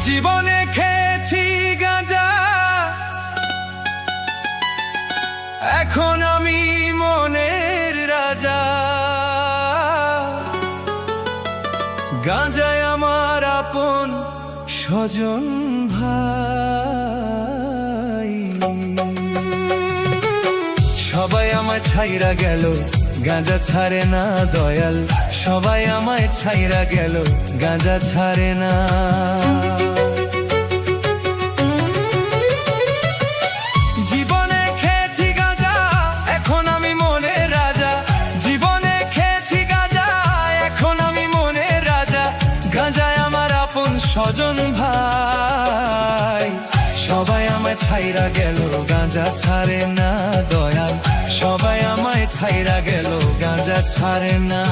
জীবনে খেয়েছি গাঁজা, এখন আমি মনের রাজা। গাঁজায় আমার আপন স্বজন ভাই। সবাই আমায় ছাইরা গেল, গাঁজা ছাড়ে না দয়াল। সবাই আমায় ছাইরা গেল, গাঁজা ছাড়ে না। জীবনে খেয়েছি গাঁজা, এখন আমি মনের রাজা। জীবনে খেয়েছি গাঁজা, এখন আমি মনের রাজা। গাঁজায় আমার আপন স্বজন ভাই। সবাই আমায় ছাইরা গেল, গাঁজা ছাড়ে না দয়াল। সবাই আমায় ছাইরা গেল, গাঁজা ছাড়ে না।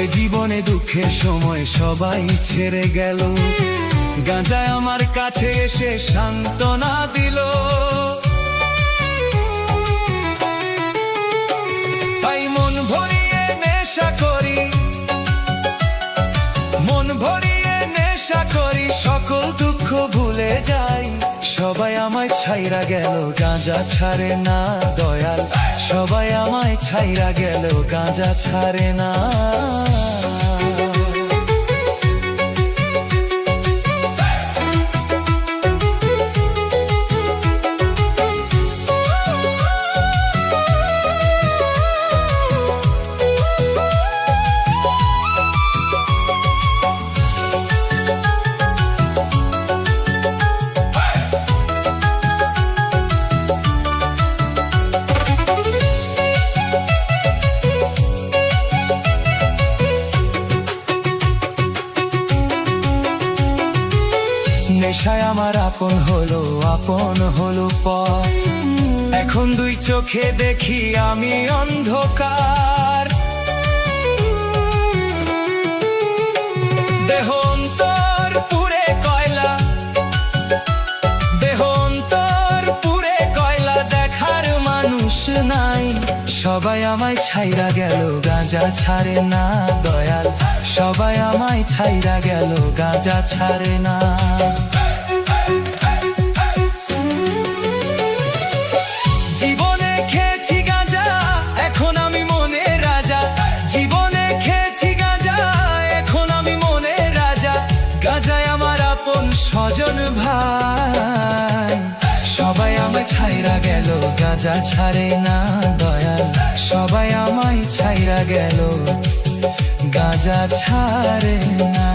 এ জীবনে দুঃখের সময় সবাই ছেড়ে গেল, গাঁজায় আমার কাছে এসে সান্ত্বনা দিল। তাই মন ভরিয়ে নেশা করি, মন ভরিয়ে নেশা করি, সকল দুঃখ ভুলে যাই। সবাই আমায় ছাইরা গেল, গাঁজা ছাড়ে না দয়াল। সবাই আমায় ছাইরা গেল, গাঁজা ছাড়ে না। নেশায় আমার আপন হলো পথ। এখন দুই চোখে দেখি আমি অন্ধকার। দেহ অন্তর পুরে কয়লা, দেহ অন্তর পুরে কয়লা, দেখার মানুষ নাই। সবাই আমায় ছাইরা গেল, গাঁজা ছাড়ে না দয়াল। সবাই আমায় ছাইরা গেল, গাঁজা ছাড়ে না। জীবনে খেয়েছি গাঁজা, এখন আমি মনের রাজা। জীবনে খেয়েছি গাঁজা, এখন আমি মনের রাজা। গাঁজায় আমার আপন স্বজন ভাই। সবাই আমায় ছাইরা গেল, গাঁজা ছাড়ে না দয়াল। সবাই আমায় ছাইরা গেল, গাঁজা ছাড়ে না।